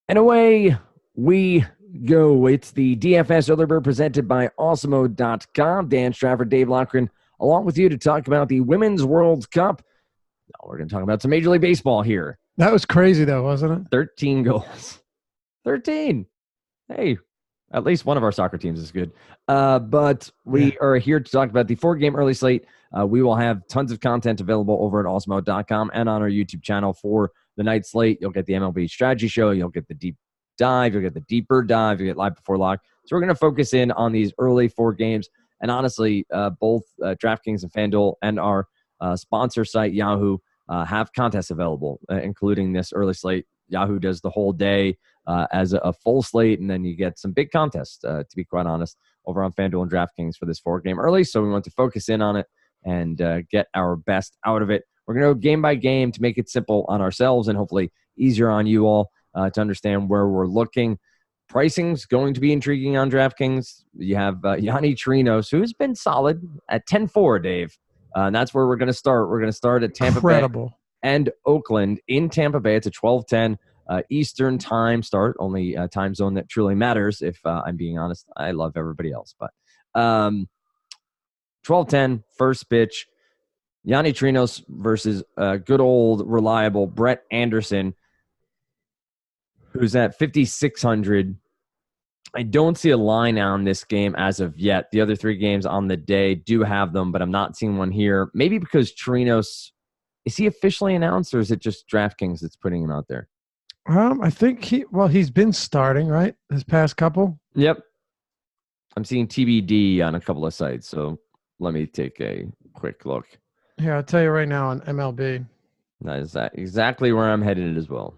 And away we go. It's the DFS Early Bird presented by Awesemo.com. Dan Strafford, Dave Lochran, along with you to talk about the Women's World Cup. Now we're going to talk about some Major League Baseball here. That was crazy, though, wasn't it? 13 goals. 13. Hey, at least one of our soccer teams is good. But we are here to talk about the 4-game early slate. We will have tons of content available over at Awesemo.com and on our YouTube channel for the night slate. You'll get the MLB strategy show. You'll get the deep dive. You'll get the deeper dive. You'll get live before lock. So we're going to focus in on these early 4 games. And honestly, both DraftKings and FanDuel and our sponsor site, Yahoo, have contests available, including this early slate. Yahoo does the whole day as a full slate, and then you get some big contests, to be quite honest, over on FanDuel and DraftKings for this 4-game early. So we want to focus in on it and get our best out of it. We're going to go game by game to make it simple on ourselves and hopefully easier on you all to understand where we're looking. Pricing's going to be intriguing on DraftKings. You have Yonny Chirinos, who's been solid at 10-4, Dave. And that's where we're going to start. We're going to start at Tampa Bay and Oakland in Tampa Bay. It's a 12:10 Eastern time start, only time zone that truly matters, if I'm being honest. I love everybody else. But 12:10, first pitch. Yonny Chirinos versus good old reliable Brett Anderson, who's at 5,600. I don't see a line on this game as of yet. The other 3 games on the day do have them, but I'm not seeing one here. Maybe because Chirinos, is he officially announced, or is it just DraftKings that's putting him out there? I think he's been starting, right? His past couple? Yep. I'm seeing TBD on a couple of sites, so let me take a quick look. Here, I'll tell you right now on MLB. That is exactly where I'm headed as well.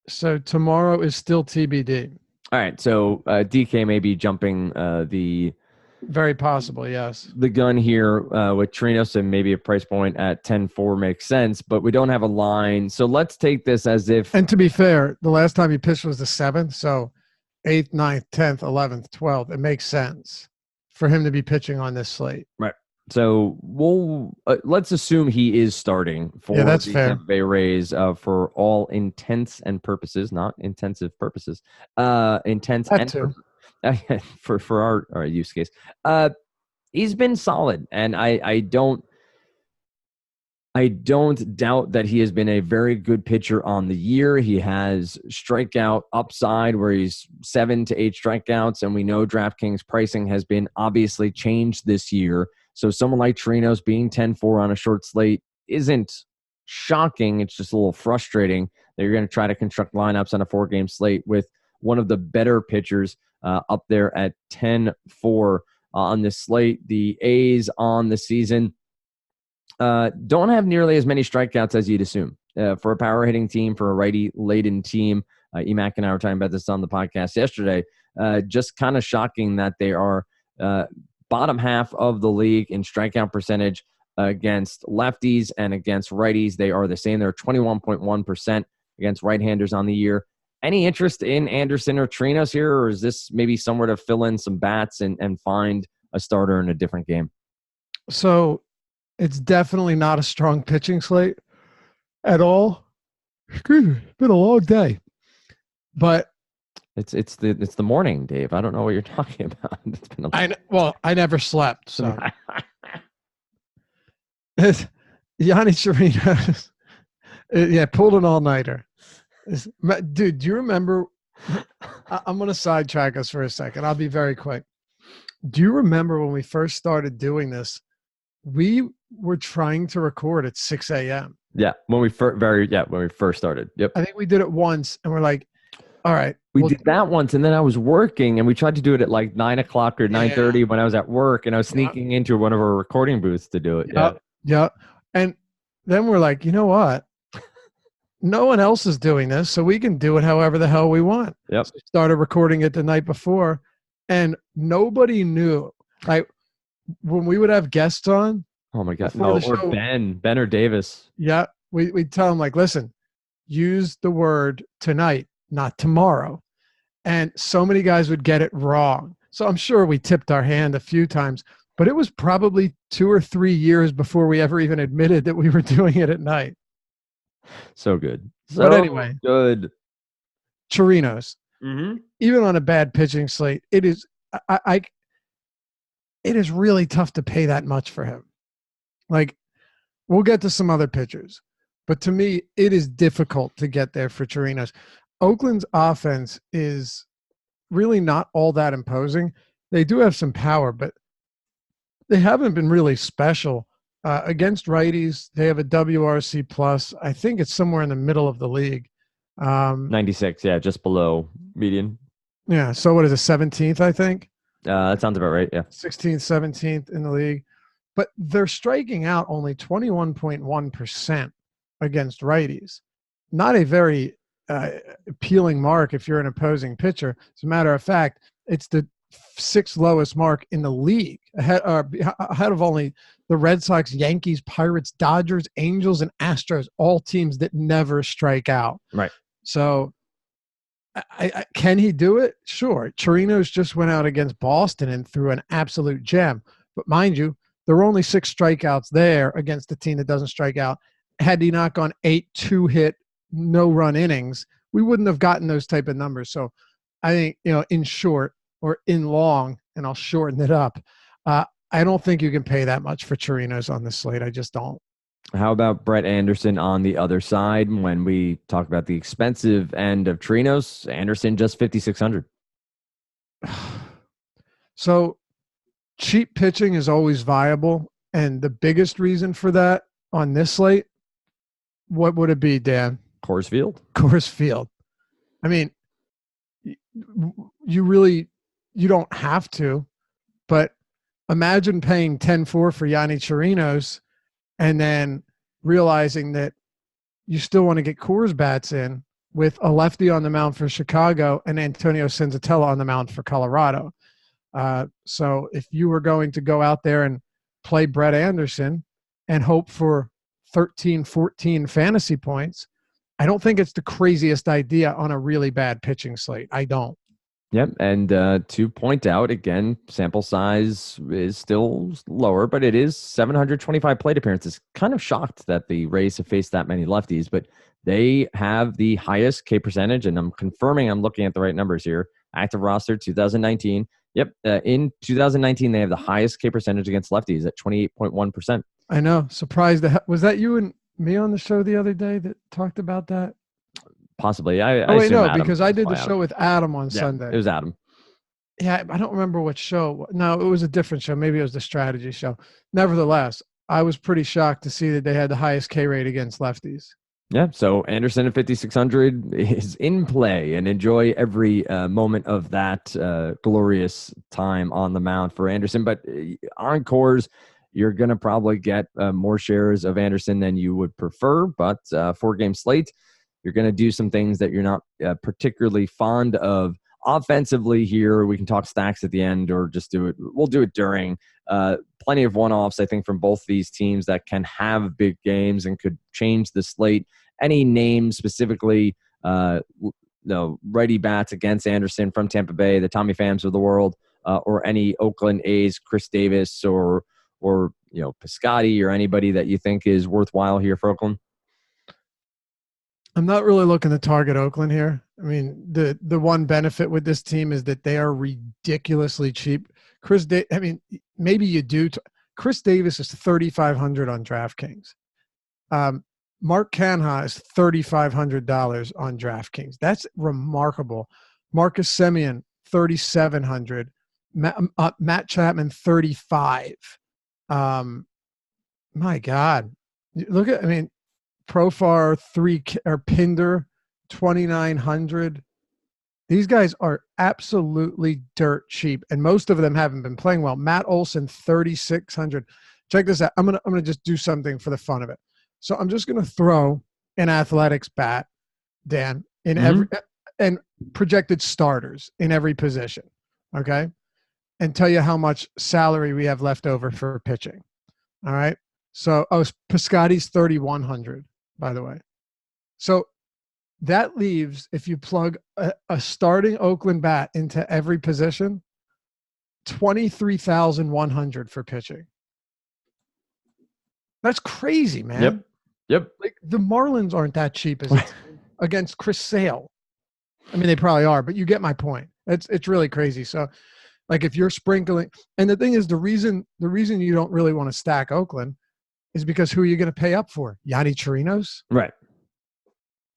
So tomorrow is still TBD. All right, so DK may be jumping the... Very possible, yes. The gun here with Chirinos, and maybe a price point at 10-4 makes sense, but we don't have a line. So let's take this as if... And to be fair, the last time he pitched was the 7th, so 8th, 9th, 10th, 11th, 12th. It makes sense for him to be pitching on this slate. Right. So we'll let's assume he is starting for that's the fair. Tampa Bay Rays for all intents and purposes, not intensive purposes. Intents That and too. for our use case. He's been solid, and I don't doubt that he has been a very good pitcher on the year. He has strikeout upside where he's 7 to 8 strikeouts, and we know DraftKings pricing has been obviously changed this year. So someone like Chirinos being 10-4 on a short slate isn't shocking. It's just a little frustrating that you're going to try to construct lineups on a 4-game slate with one of the better pitchers up there at 10-4 on this slate. The A's on the season don't have nearly as many strikeouts as you'd assume. For a power hitting team, for a righty-laden team, Emac and I were talking about this on the podcast yesterday, just kind of shocking that they are bottom half of the league in strikeout percentage against lefties and against righties. They are the same. They're 21.1% against right-handers on the year. Any interest in Anderson or Chirinos here, or is this maybe somewhere to fill in some bats and find a starter in a different game? So it's definitely not a strong pitching slate at all. Excuse me, it's been a long day. But it's the morning, Dave. I don't know what you're talking about. It's been I never slept, so Yonny Chirinos, pulled an all-nighter. Dude, do you remember? I'm going to sidetrack us for a second. I'll be very quick. Do you remember when we first started doing this? We were trying to record at 6 a.m. Yeah, when we first started. Yep. I think we did it once, and we're like, all right. We did that once, and then I was working, and we tried to do it at like 9 o'clock or 9:30 when I was at work, and I was sneaking into one of our recording booths to do it. Yeah. And then we're like, you know what? No one else is doing this, so we can do it however the hell we want. Yep. So we started recording it the night before, and nobody knew. Like when we would have guests on. Oh my God! No, or Ben or Davis. Yeah, we'd tell them like, listen, use the word tonight, not tomorrow. And so many guys would get it wrong. So I'm sure we tipped our hand a few times, but it was probably 2 or 3 years before we ever even admitted that we were doing it at night. So good. But anyway, good. Chirinos. Mm-hmm. Even on a bad pitching slate, it is it is really tough to pay that much for him. Like, we'll get to some other pitchers, but to me, it is difficult to get there for Chirinos. Oakland's offense is really not all that imposing. They do have some power, but they haven't been really special. Against righties, they have a WRC plus. I think it's somewhere in the middle of the league. 96, yeah, just below median. Yeah, so what is it, 17th, I think? That sounds about right, yeah. 16th, 17th in the league. But they're striking out only 21.1% against righties. Not a very appealing mark if you're an opposing pitcher. As a matter of fact, it's the sixth lowest mark in the league, ahead of only the Red Sox, Yankees, Pirates, Dodgers, Angels, and Astros, all teams that never strike out. Right. So can he do it? Sure. Chirinos just went out against Boston and threw an absolute gem. But mind you, there were only 6 strikeouts there against a team that doesn't strike out. Had he not gone 8 2-hit, no-run innings, we wouldn't have gotten those type of numbers. So I think, in short or in long, and I'll shorten it up, I don't think you can pay that much for Chirinos on this slate. I just don't. How about Brett Anderson on the other side? When we talk about the expensive end of Chirinos, Anderson just 5,600. So cheap pitching is always viable, and the biggest reason for that on this slate, what would it be, Dan? Coors Field. Coors Field. I mean, you don't have to, but imagine paying 10-4 for Yanni Chirinos and then realizing that you still want to get Coors bats in with a lefty on the mound for Chicago and Antonio Senzatella on the mound for Colorado. So if you were going to go out there and play Brett Anderson and hope for 13, 14 fantasy points, I don't think it's the craziest idea on a really bad pitching slate. I don't. Yep. And to point out, again, sample size is still lower, but it is 725 plate appearances. Kind of shocked that the Rays have faced that many lefties, but they have the highest K percentage, and I'm confirming I'm looking at the right numbers here. Active roster 2019. Yep. In 2019, they have the highest K percentage against lefties at 28.1%. I know. Surprised. Was that you and me on the show the other day that talked about that? Possibly. Because I did the show with Adam on Sunday. It was Adam. Yeah, I don't remember what show. No, it was a different show. Maybe it was the strategy show. Nevertheless, I was pretty shocked to see that they had the highest K rate against lefties. Yeah, so Anderson at 5,600 is in play, and enjoy every moment of that glorious time on the mound for Anderson. But on Coors, you're going to probably get more shares of Anderson than you would prefer, but 4-game slate, you're going to do some things that you're not particularly fond of offensively here. We can talk stacks at the end, or just do it. We'll do it during. Plenty of one-offs, I think, from both these teams that can have big games and could change the slate. Any name specifically, righty bats against Anderson from Tampa Bay, the Tommy Phams of the world, or any Oakland A's, Chris Davis, or Piscotty, or anybody that you think is worthwhile here for Oakland? I'm not really looking to target Oakland here. I mean, the one benefit with this team is that they are ridiculously cheap. Maybe you do. Chris Davis is $3,500 on DraftKings. Mark Canha is $3,500 on DraftKings. That's remarkable. Marcus Semien, $3,700. Matt Chapman, $35. My God, look at. Profar Pinder, 2,900. These guys are absolutely dirt cheap, and most of them haven't been playing well. Matt Olson, 3,600. Check this out. I'm gonna just do something for the fun of it. So I'm just gonna throw an athletics bat, Dan, in every and projected starters in every position. Okay, and tell you how much salary we have left over for pitching. All right. So Piscotty's 3,100. By the way. So that leaves, if you plug a starting Oakland bat into every position, 23,100 for pitching. That's crazy, man. Yep. Like, the Marlins aren't that cheap as against Chris Sale. I mean, they probably are, but you get my point. It's really crazy. So, like, if you're sprinkling, and the thing is, the reason you don't really want to stack Oakland is because who are you going to pay up for? Yanni Chirinos? Right.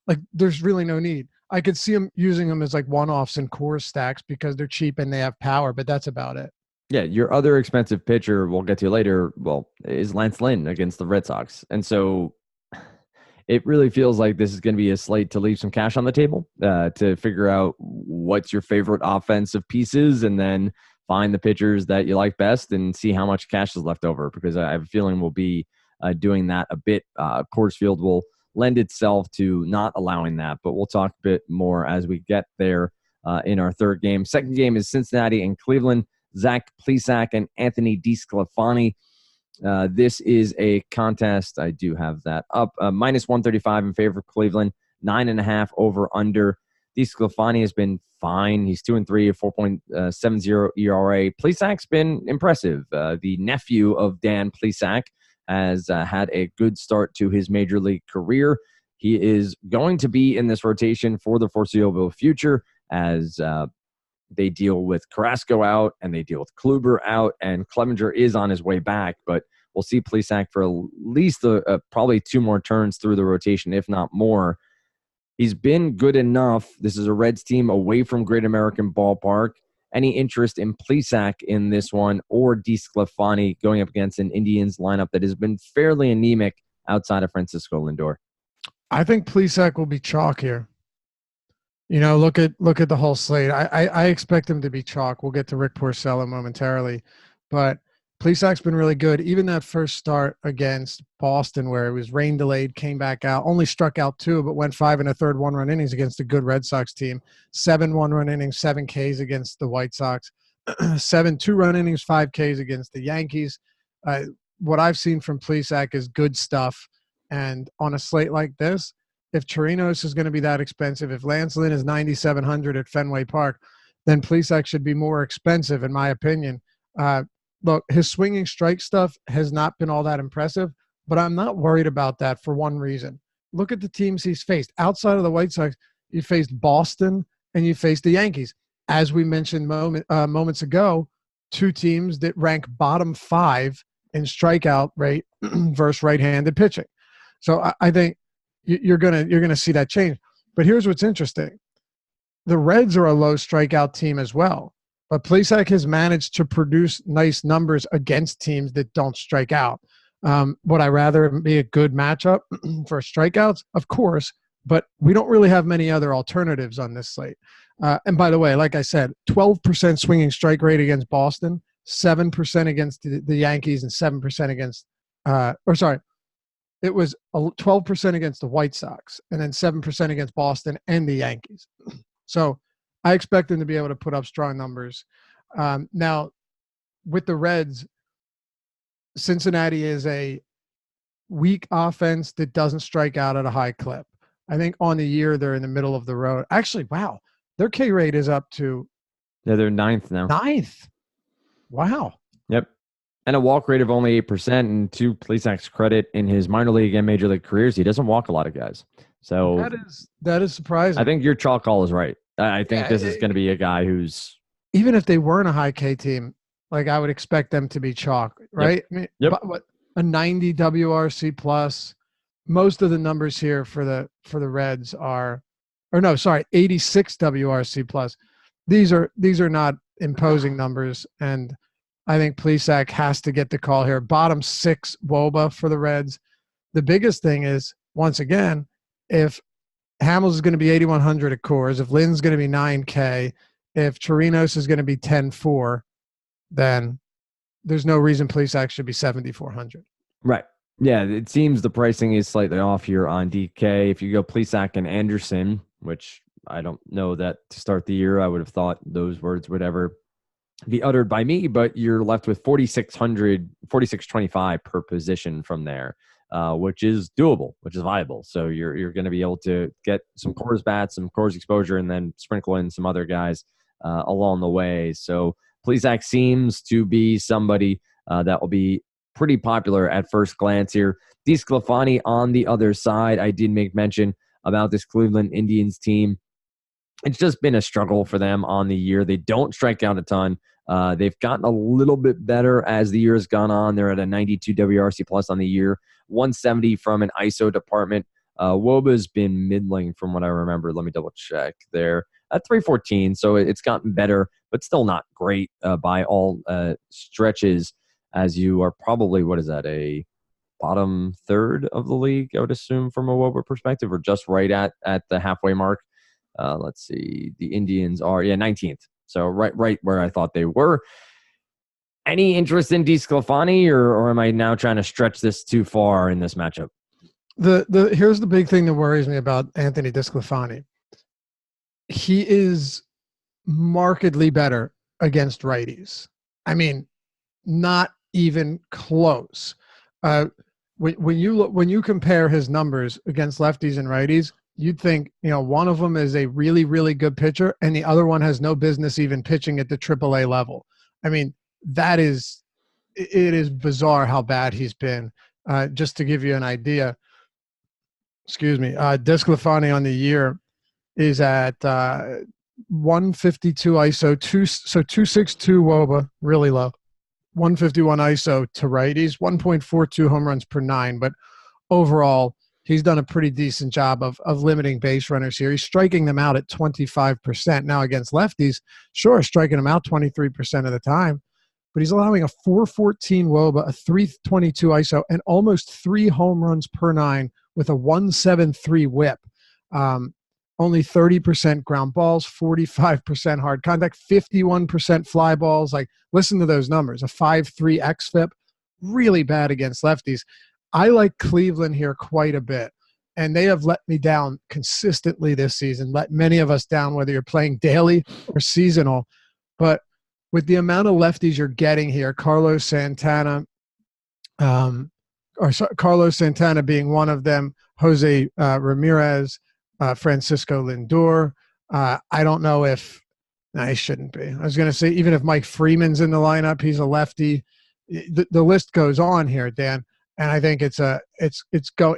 Like, there's really no need. I could see them using them as like one-offs and core stacks because they're cheap and they have power, but that's about it. Yeah, your other expensive pitcher, we'll get to later, well, is Lance Lynn against the Red Sox. And so it really feels like this is going to be a slate to leave some cash on the table to figure out what's your favorite offensive pieces and then find the pitchers that you like best and see how much cash is left over, because I have a feeling we'll be doing that a bit. Coors Field will lend itself to not allowing that, but we'll talk a bit more as we get there in our third game. Second game is Cincinnati and Cleveland. Zach Plesac and Anthony DeSclafani. This is a contest. I do have that up. Minus 135 in favor of Cleveland. 9.5 over under. DeSclafani has been fine. He's 2-3, a 4.70 ERA. Plesac's been impressive. The nephew of Dan Plesac has had a good start to his major league career. He is going to be in this rotation for the foreseeable future as they deal with Carrasco out and they deal with Kluber out, and Clevenger is on his way back, but we'll see Plesac for at least probably 2 more turns through the rotation, if not more. He's been good enough. This is a Reds team away from Great American Ballpark. Any interest in Plesac in this one, or DeSclafani going up against an Indians lineup that has been fairly anemic outside of Francisco Lindor? I think Plesac will be chalk here. You know, look at the whole slate. I expect him to be chalk. We'll get to Rick Porcello momentarily, but Plesac's been really good. Even that first start against Boston, where it was rain delayed, came back out, only struck out 2, but went 5 1/3 1-run innings against a good Red Sox team. 7 1-run innings, 7 Ks against the White Sox. 7 2-run innings, 5 Ks against the Yankees. What I've seen from Plesac is good stuff. And on a slate like this, if Chirinos is going to be that expensive, if Lance Lynn is $9,700 at Fenway Park, then Plesac should be more expensive, in my opinion. Look, his swinging strike stuff has not been all that impressive, but I'm not worried about that for one reason. Look at the teams he's faced. Outside of the White Sox, you faced Boston and you faced the Yankees. As we mentioned moments ago, 2 teams that rank bottom 5 in strikeout rate versus right-handed pitching. So I think you're gonna see that change. But here's what's interesting: the Reds are a low strikeout team as well, but Plesac has managed to produce nice numbers against teams that don't strike out. Would I rather be a good matchup for strikeouts? Of course, but we don't really have many other alternatives on this slate. And by the way, like I said, 12% swinging strike rate against Boston, 7% against the Yankees, and 7% against it was 12% against the White Sox and then 7% against Boston and the Yankees. So I expect them to be able to put up strong numbers. Now, with the Reds, Cincinnati is a weak offense that doesn't strike out at a high clip. I think on the year they're in the middle of the road. Actually, wow, their K rate is up to... Yeah, they're 9th now. 9th. Wow. Yep. And a walk rate of only 8%. And to Plesac's credit, in his minor league and major league careers, he doesn't walk a lot of guys. So that is surprising. I think your chalk call is right. I think this is going to be a guy who's... Even if they weren't a high K team, like, I would expect them to be chalk, right? Yep. I mean, what, a 90 WRC plus. Most of the numbers here for the Reds are, 86 WRC plus. These are not imposing numbers, and I think Plesac has to get the call here. Bottom 6 WOBA for the Reds. The biggest thing is, once again, if Hamels is going to be 8,100 at Coors, if Lynn's going to be 9K, if Chirinos is going to be 10.4, then there's no reason Plesac should be 7,400. Right. Yeah, it seems the pricing is slightly off here on DK. If you go Plesac and Anderson, which I don't know that to start the year, I would have thought those words would ever be uttered by me, but you're left with 4,625 per position from there, which is doable, which is viable. So you're going to be able to get some Coors bats, some Coors exposure, and then sprinkle in some other guys along the way. So Plesac seems to be somebody that will be pretty popular at first glance here. DeSclafani on the other side, I did make mention about this Cleveland Indians team. it's just been a struggle for them on the year. They don't strike out a ton. They've gotten a little bit better as the year has gone on. They're at a 92 WRC plus on the year, 170 from an ISO department. Woba's been middling from what I remember. Let me double check. They're at 314, so it's gotten better, but still not great by all stretches, as you are probably, what is that, a bottom third of the league, I would assume, from a Woba perspective, or just right at the halfway mark. Let's see. The Indians are 19th. So right where I thought they were. Any interest in DeSclafani, or am I now trying to stretch this too far in this matchup? Here's the big thing that worries me about Anthony DeSclafani. He is markedly better against righties. I mean, not even close. When you compare his numbers against lefties and righties, you'd think, one of them is a really, really good pitcher and the other one has no business even pitching at the AAA level. I mean, it is bizarre how bad he's been. Just to give you an idea, DeSclafani on the year is at 152 ISO, 262 WOBA, really low. 151 ISO to righties, 1.42 home runs per 9. But overall, he's done a pretty decent job of limiting base runners here. He's striking them out at 25%. Now, against lefties, sure, striking them out 23% of the time, but he's allowing a 414 WOBA, a 322 ISO, and almost 3 home runs per 9 with a 173 whip. Only 30% ground balls, 45% hard contact, 51% fly balls. Like, listen to those numbers. A 5.3 xFIP, really bad against lefties. I like Cleveland here quite a bit, and they have let me down consistently this season, let many of us down, whether you're playing daily or seasonal. But with the amount of lefties you're getting here, Carlos Santana being one of them, Jose Ramirez, Francisco Lindor. I don't know if he shouldn't be. I was going to say, even if Mike Freeman's in the lineup, he's a lefty. The list goes on here, Dan. And I think it's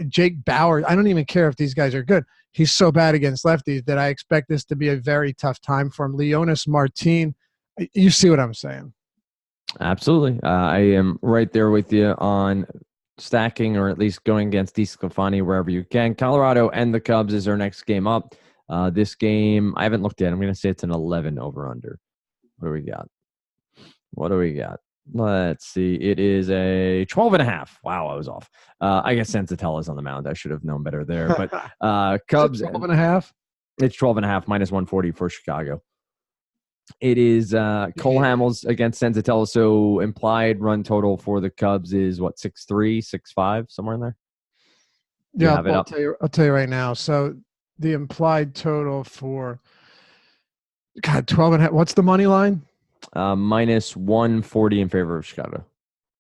Jake Bauer. I don't even care if these guys are good. He's so bad against lefties that I expect this to be a very tough time for him. Leonis Martin, you see what I'm saying? Absolutely. I am right there with you on stacking, or at least going against DeSclafani wherever you can. Colorado and the Cubs is our next game up. This game, I haven't looked at. I'm going to say it's an 11 over under. What do we got? Let's see. It is a 12.5. Wow, I was off. I guess Senzatella's on the mound. I should have known better there. But Cubs. 12.5? It's 12.5 minus 140 for Chicago. It is Cole Hamels against Senzatella. So implied run total for the Cubs is what, 6.3, 6.5, somewhere in there? Yeah, I'll tell you right now. So the implied total for 12.5. What's the money line? Minus 140 in favor of Chicago.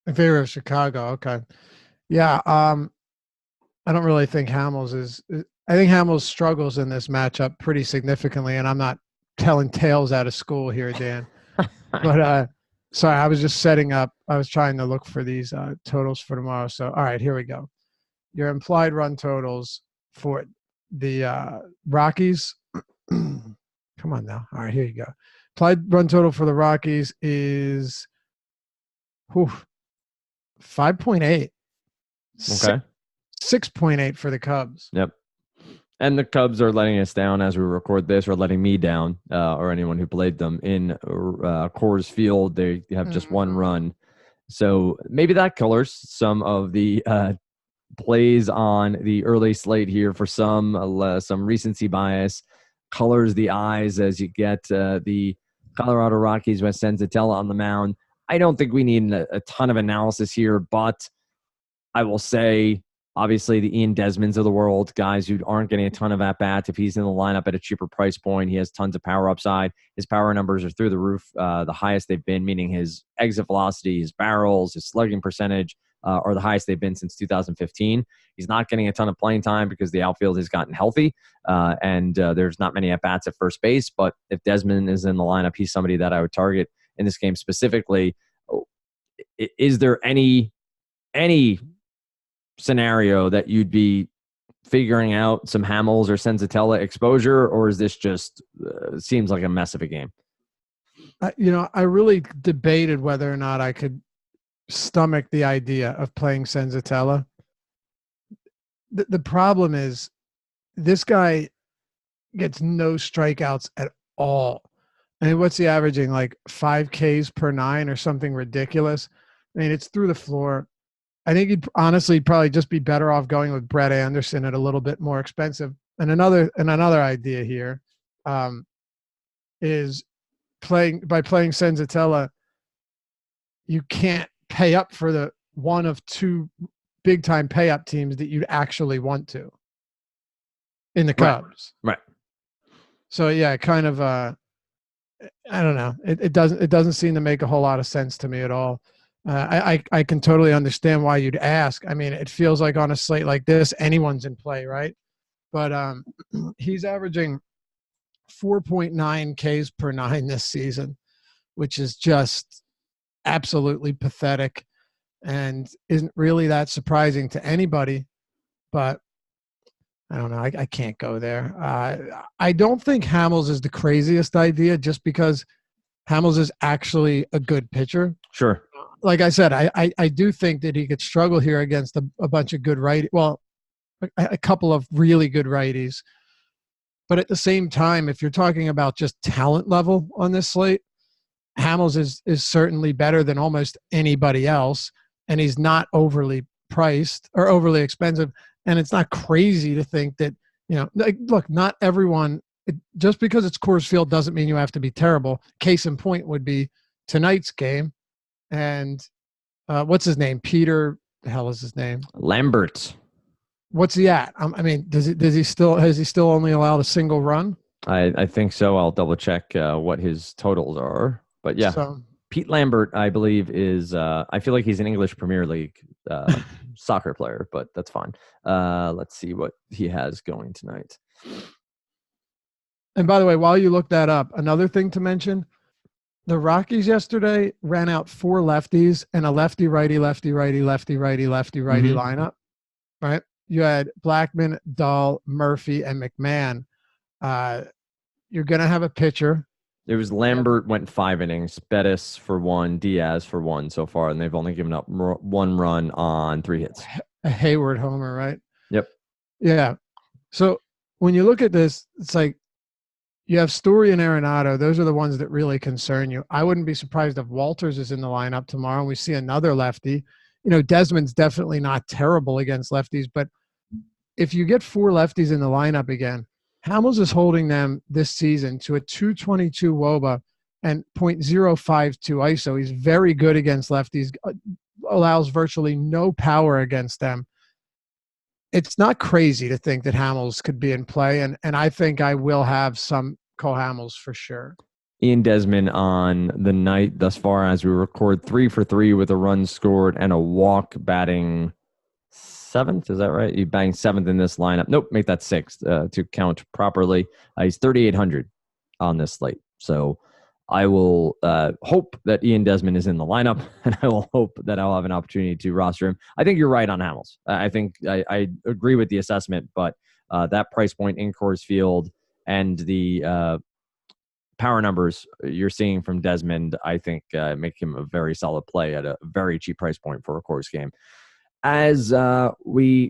In favor of Chicago. Okay. Yeah. I don't really think Hamels I think Hamels struggles in this matchup pretty significantly, and I'm not telling tales out of school here, Dan. But sorry, I was just setting up. I was trying to look for these totals for tomorrow. So, all right, here we go. Your implied run totals for the Rockies. Come on now. All right, here you go. Implied run total for the Rockies is 5.8. Okay. 6.8 for the Cubs. Yep. And the Cubs are letting us down as we record this, or letting me down, or anyone who played them in Coors Field. They have just one run. So maybe that colors some of the plays on the early slate here. For some recency bias colors the eyes as you get the Colorado Rockies with Senzatella on the mound. I don't think we need a ton of analysis here, but I will say, obviously, the Ian Desmonds of the world, guys who aren't getting a ton of at-bats. If he's in the lineup at a cheaper price point, he has tons of power upside. His power numbers are through the roof, the highest they've been, meaning his exit velocity, his barrels, his slugging percentage are the highest they've been since 2015. He's not getting a ton of playing time because the outfield has gotten healthy, and there's not many at-bats at first base. But if Desmond is in the lineup, he's somebody that I would target in this game specifically. Is there any scenario that you'd be figuring out some Hamels or Senzatella exposure, or is this just seems like a mess of a game? I really debated whether or not I could stomach the idea of playing Senzatella. The problem is this guy gets no strikeouts at all. I mean, what's he averaging? Like 5 Ks per 9 or something ridiculous. I mean, it's through the floor. I think he'd honestly probably just be better off going with Brett Anderson at a little bit more expensive. And another idea here is playing Senzatella. You can't pay up for the one of two big time pay up teams that you'd actually want to in the Cubs. Right. So yeah, kind of I don't know. It doesn't seem to make a whole lot of sense to me at all. I can totally understand why you'd ask. I mean, it feels like on a slate like this, anyone's in play, right? But he's averaging 4.9 Ks per 9 this season, which is just absolutely pathetic and isn't really that surprising to anybody. But I don't know. I can't go there. I don't think Hamels is the craziest idea just because Hamels is actually a good pitcher. Sure. Like I said, I do think that he could struggle here against a bunch of good righties. Well, a couple of really good righties. But at the same time, if you're talking about just talent level on this slate, Hamels is certainly better than almost anybody else. And he's not overly priced or overly expensive. And it's not crazy to think that, look, not everyone, just because it's Coors Field doesn't mean you have to be terrible. Case in point would be tonight's game. And what's his name? Peter, the hell is his name? Lambert. What's he at? I mean, has he still only allowed a single run? I think so. I'll double check what his totals are. But yeah, Pete Lambert, I believe, is I feel like he's an English Premier League soccer player, but that's fine. Let's see what he has going tonight. And by the way, while you look that up, another thing to mention, the Rockies yesterday ran out 4 lefties and a lefty-righty lineup, right? You had Blackmon, Dahl, Murphy, and McMahon. You're going to have a pitcher. It was Lambert went 5 innings, Bettis for 1, Diaz for 1 so far, and they've only given up 1 run on 3 hits. A Hayward homer, right? Yep. Yeah. So when you look at this, it's like you have Story and Arenado. Those are the ones that really concern you. I wouldn't be surprised if Walters is in the lineup tomorrow and we see another lefty. Desmond's definitely not terrible against lefties, but if you get 4 lefties in the lineup again, Hamels is holding them this season to a 222 WOBA and .052 ISO. He's very good against lefties, allows virtually no power against them. It's not crazy to think that Hamels could be in play, and I think I will have some Cole Hamels for sure. Ian Desmond on the night thus far as we record 3 for 3 with a run scored and a walk, batting 7th. Is that right? He banged 7th in this lineup. Nope, make that 6th to count properly. He's 3,800 on this slate. So I will hope that Ian Desmond is in the lineup, and I will hope that I'll have an opportunity to roster him. I think you're right on Hamels. I think I agree with the assessment, but that price point in Coors Field and the power numbers you're seeing from Desmond, I think make him a very solid play at a very cheap price point for a Coors game. As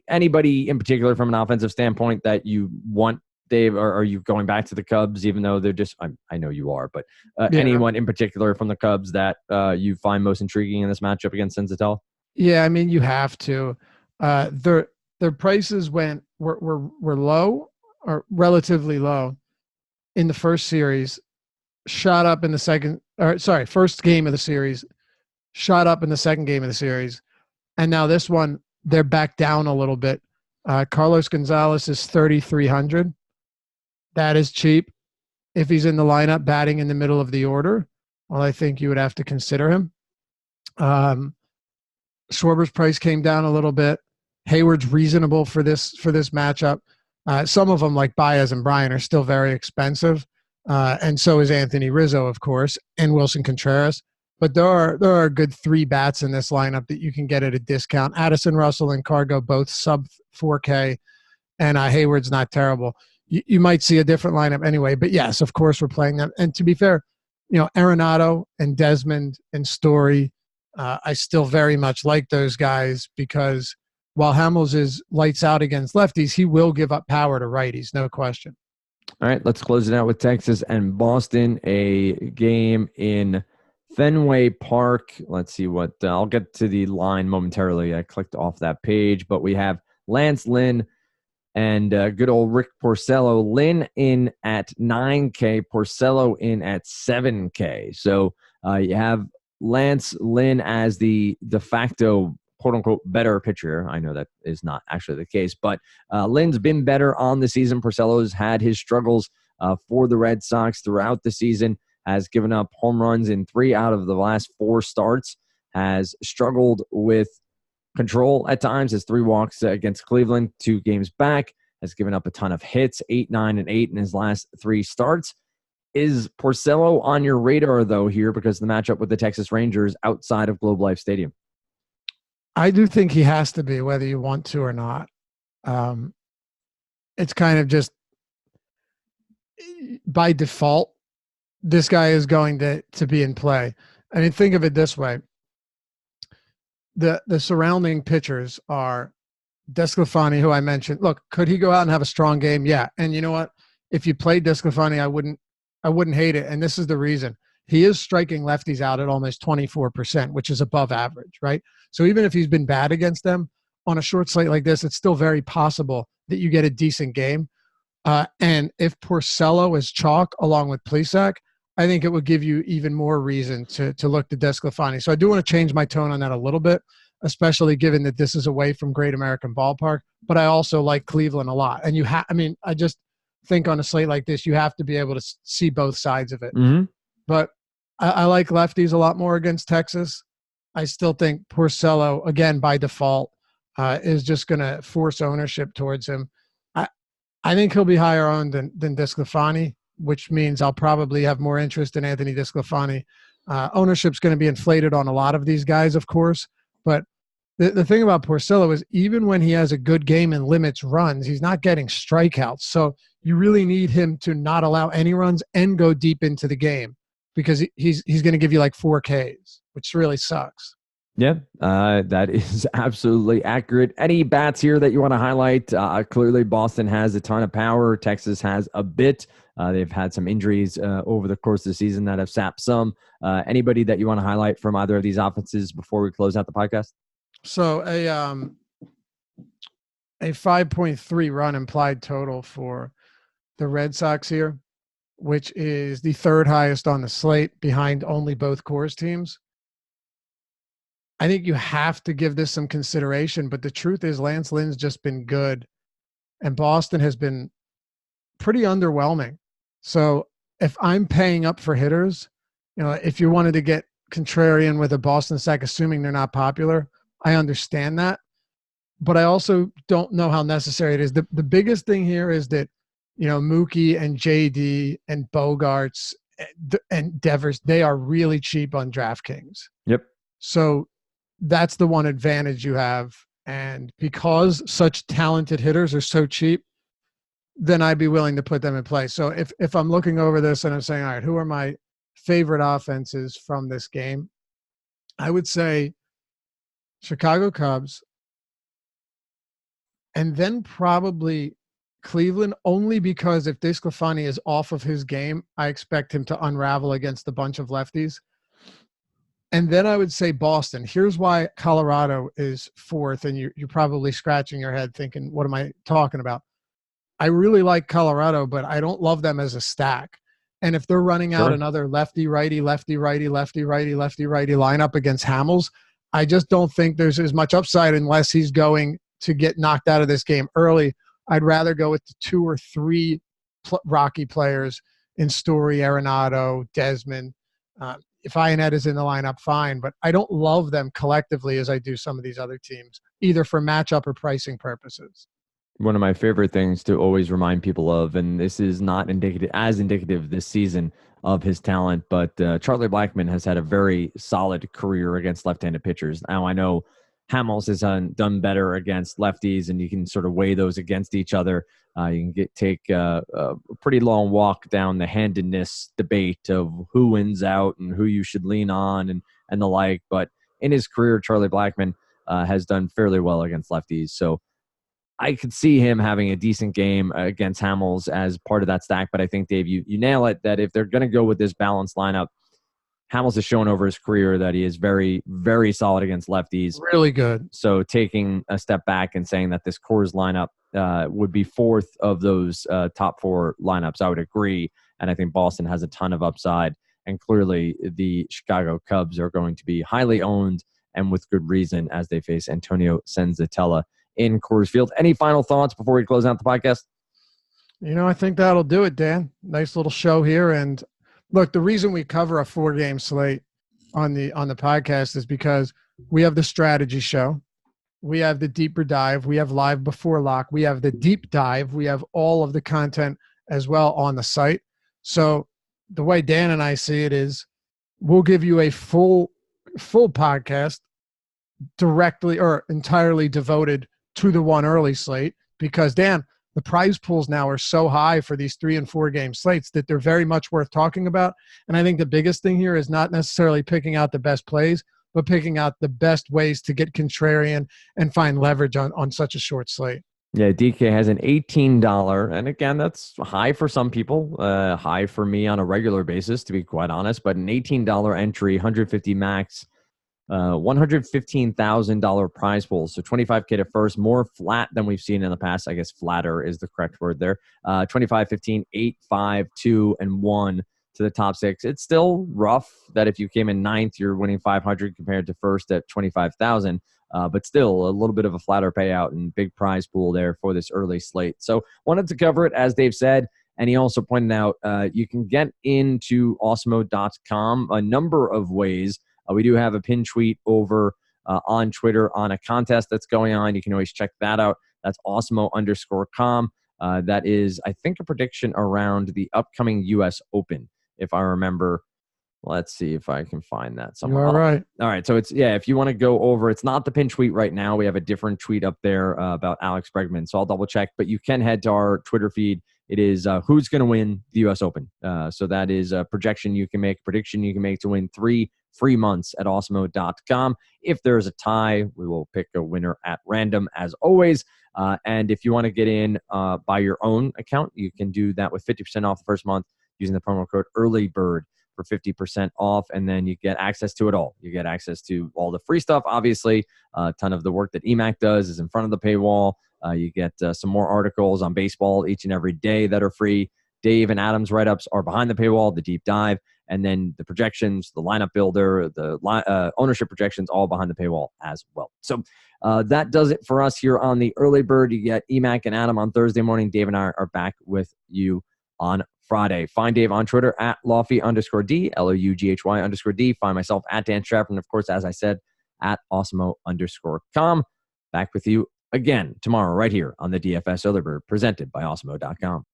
anybody in particular from an offensive standpoint that you want, Dave, or are you going back to the Cubs, even though they're just, I know you are, but anyone in particular from the Cubs that you find most intriguing in this matchup against Senzatella? Yeah, I mean, you have to. Their prices were low or relatively low in the first series, shot up in the first game of the series, shot up in the second game of the series. And now this one, they're back down a little bit. Carlos Gonzalez is 3,300. That is cheap. If he's in the lineup batting in the middle of the order, well, I think you would have to consider him. Schwarber's price came down a little bit. Hayward's reasonable for this matchup. Some of them, like Baez and Bryan, are still very expensive. And so is Anthony Rizzo, of course, and Wilson Contreras. But there are a good 3 bats in this lineup that you can get at a discount. Addison Russell and Cargo both sub 4K. and Hayward's not terrible, you might see a different lineup anyway. But yes, of course, we're playing them. And to be fair, Arenado and Desmond and Story, I still very much like those guys because while Hamels is lights out against lefties, he will give up power to righties, no question. All right, let's close it out with Texas and Boston, a game in Fenway Park. Let's see what I'll get to the line momentarily. I clicked off that page, but we have Lance Lynn and good old Rick Porcello. Lynn in at 9K, Porcello in at 7K. So you have Lance Lynn as the de facto quote-unquote better pitcher. I know that is not actually the case, but Lynn's been better on the season. Porcello's had his struggles for the Red Sox throughout the season, has given up home runs in 3 out of the last 4 starts, has struggled with control at times, has 3 walks against Cleveland 2 games back, has given up a ton of hits, 8, 9, and 8 in his last 3 starts. Is Porcello on your radar, though, here because of the matchup with the Texas Rangers outside of Globe Life Stadium? I do think he has to be, whether you want to or not. It's kind of just by default, this guy is going to be in play. I mean, think of it this way. The surrounding pitchers are Desclafani, who I mentioned. Look, could he go out and have a strong game? Yeah. And you know what? If you played Desclafani, I wouldn't hate it. And this is the reason. He is striking lefties out at almost 24%, which is above average, right? So even if he's been bad against them on a short slate like this, it's still very possible that you get a decent game. And if Porcello is chalk along with Plesac, I think it would give you even more reason to look to Desclafani. So I do want to change my tone on that a little bit, especially given that this is away from Great American Ballpark. But I also like Cleveland a lot. And I just think on a slate like this, you have to be able to see both sides of it. Mm-hmm. But I like lefties a lot more against Texas. I still think Porcello, again, by default, is just going to force ownership towards him. I think he'll be higher owned than Desclafani, which means I'll probably have more interest in Anthony Desclafani. Ownership's going to be inflated on a lot of these guys, of course. But the thing about Porcello is even when he has a good game and limits runs, he's not getting strikeouts. So you really need him to not allow any runs and go deep into the game, because he's going to give you like 4 Ks, which really sucks. Yeah, that is absolutely accurate. Any bats here that you want to highlight? Clearly, Boston has a ton of power. Texas has a bit. They've had some injuries over the course of the season that have sapped some. Anybody that you want to highlight from either of these offenses before we close out the podcast? So a 5.3 run implied total for the Red Sox here, which is the 3rd highest on the slate behind only both Coors teams. I think you have to give this some consideration, but the truth is Lance Lynn's just been good and Boston has been pretty underwhelming. So if I'm paying up for hitters, if you wanted to get contrarian with a Boston stack, assuming they're not popular, I understand that. But I also don't know how necessary it is. The biggest thing here is that, Mookie and JD and Bogarts and Devers, they are really cheap on DraftKings. Yep. So that's the one advantage you have. And because such talented hitters are so cheap, then I'd be willing to put them in play. So if I'm looking over this and I'm saying, all right, who are my favorite offenses from this game? I would say Chicago Cubs, and then probably Cleveland, only because if Desclafani is off of his game, I expect him to unravel against a bunch of lefties. And then I would say Boston. Here's why Colorado is 4th, and you're probably scratching your head thinking, what am I talking about? I really like Colorado, but I don't love them as a stack. And if they're running out another lefty-righty, lefty-righty, lefty-righty, lefty-righty lineup against Hamels, I just don't think there's as much upside unless he's going to get knocked out of this game early. I'd rather go with the 2 or 3 Rocky players in Story, Arenado, Desmond. If Ionette is in the lineup, fine. But I don't love them collectively as I do some of these other teams, either for matchup or pricing purposes. One of my favorite things to always remind people of, and this is not indicative this season of his talent, but Charlie Blackmon has had a very solid career against left-handed pitchers. Now, I know Hamels has done better against lefties, and you can sort of weigh those against each other. You can take a pretty long walk down the handedness debate of who wins out and who you should lean on and the like. But in his career, Charlie Blackmon has done fairly well against lefties. So I could see him having a decent game against Hamels as part of that stack. But I think, Dave, you nail it, that if they're going to go with this balanced lineup, Hamels has shown over his career that he is very, very solid against lefties. Really good. So taking a step back and saying that this Coors lineup would be fourth of those top four lineups, I would agree. And I think Boston has a ton of upside. And clearly the Chicago Cubs are going to be highly owned, and with good reason, as they face Antonio Senzatella in Coors Field. Any final thoughts before we close out the podcast? I think that'll do it, Dan. Nice little show here. And look, the reason we cover a 4-game slate on the podcast is because we have the strategy show. We have the deeper dive. We have live before lock. We have the deep dive. We have all of the content as well on the site. So the way Dan and I see it is we'll give you a full podcast directly or entirely devoted to the one early slate, because Dan, the prize pools now are so high for these 3 and 4 game slates that they're very much worth talking about. And I think the biggest thing here is not necessarily picking out the best plays, but picking out the best ways to get contrarian and find leverage on such a short slate. Yeah, DK has an $18, and again, that's high for some people, high for me on a regular basis, to be quite honest, but an $18 entry, 150 max, $115,000 prize pool. So 25K to first, more flat than we've seen in the past. I guess flatter is the correct word there. 25, 15, 8, 5, 2, and 1 to the top 6. It's still rough that if you came in 9th, you're winning 500 compared to first at 25,000. But still a little bit of a flatter payout and big prize pool there for this early slate. So wanted to cover it, as Dave said. And he also pointed out you can get into Awesemo.com a number of ways. We do have a pin tweet over on Twitter on a contest that's going on. You can always check that out. That's Awesemo_com. That is, I think, a prediction around the upcoming U.S. Open, if I remember. Let's see if I can find that somewhere. All right. All right. So it's, if you want to go over, it's not the pin tweet right now. We have a different tweet up there about Alex Bregman. So I'll double check, but you can head to our Twitter feed. It is who's going to win the U.S. Open. So that is a projection you can make, prediction you can make to win 3 free months at Awesemo.com. If there's a tie, we will pick a winner at random, as always. And if you want to get in by your own account, you can do that with 50% off the first month using the promo code EARLYBIRD for 50% off, and then you get access to it all. You get access to all the free stuff, obviously. A ton of the work that EMAC does is in front of the paywall. You get some more articles on baseball each and every day that are free. Dave and Adam's write-ups are behind the paywall, the deep dive, and then the projections, the lineup builder, the ownership projections, all behind the paywall as well. So that does it for us here on the Early Bird. You get EMAC and Adam on Thursday morning. Dave and I are back with you on Friday. Find Dave on Twitter at Lofty_D, LOUGHY_D. Find myself at Dan Stratford, and of course, as I said, at Awesemo_com. Back with you again tomorrow right here on the DFS Early Bird, presented by Awesemo.com.